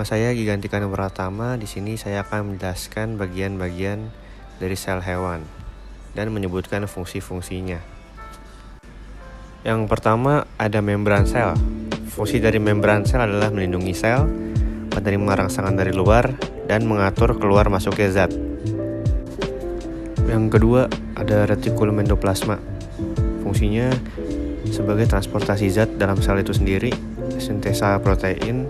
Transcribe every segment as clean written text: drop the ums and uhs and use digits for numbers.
saya Gigantika Pratama. Di sini saya akan menjelaskan bagian-bagian dari sel hewan dan menyebutkan fungsi-fungsinya. Yang pertama ada membran sel. Fungsi dari membran sel adalah melindungi sel, menerima rangsangan dari luar, dan mengatur keluar masuknya zat. Yang kedua ada retikulum endoplasma. Fungsinya sebagai transportasi zat dalam sel itu sendiri, sintesa protein,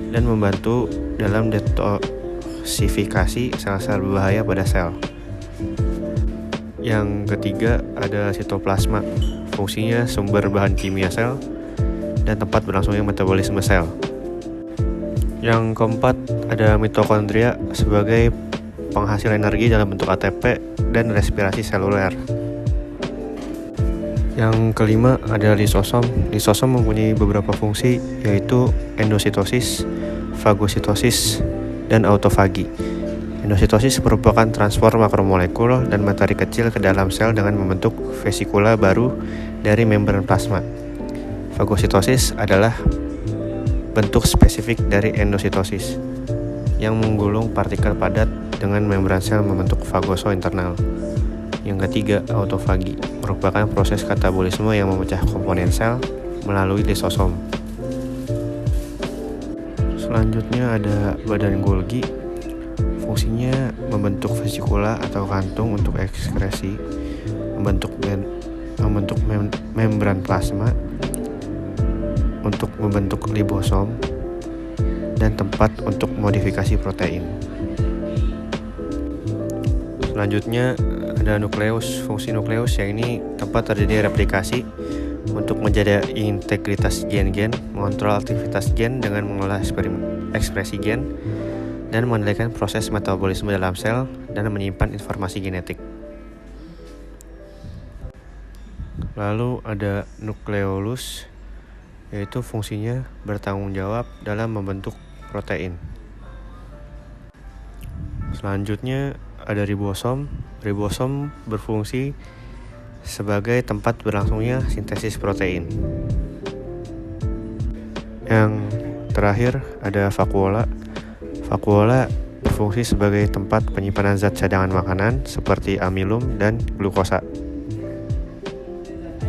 dan membantu dalam detoksifikasi sel-sel berbahaya pada sel. Yang ketiga ada sitoplasma. Fungsinya sumber bahan kimia sel dan tempat berlangsungnya metabolisme sel. Yang keempat ada mitokondria sebagai penghasil energi dalam bentuk ATP dan respirasi seluler. Yang kelima ada lisosom. Lisosom mempunyai beberapa fungsi, yaitu endositosis, fagositosis, dan autofagi. Endositosis merupakan transfer makromolekul dan materi kecil ke dalam sel dengan membentuk vesikula baru dari membran plasma. Fagositosis adalah bentuk spesifik dari endositosis yang menggulung partikel padat dengan membran sel membentuk fagoso internal. Yang ketiga, autofagi merupakan proses katabolisme yang memecah komponen sel melalui lisosom. Selanjutnya ada badan Golgi. Fungsinya membentuk vesikula atau kantung untuk ekskresi, membentuk membran plasma untuk membentuk libosom, dan tempat untuk modifikasi protein. Selanjutnya ada nukleus. Fungsi nukleus yang ini tempat terjadi replikasi untuk menjaga integritas gen-gen, mengontrol aktivitas gen dengan mengolah ekspresi gen, dan mengendalikan proses metabolisme dalam sel dan menyimpan informasi genetik. Lalu ada nukleolus, yaitu fungsinya bertanggung jawab dalam membentuk protein. Selanjutnya ada ribosom. Ribosom berfungsi sebagai tempat berlangsungnya sintesis protein. Yang terakhir ada vakuola. Vakuola berfungsi sebagai tempat penyimpanan zat cadangan makanan seperti amilum dan glukosa.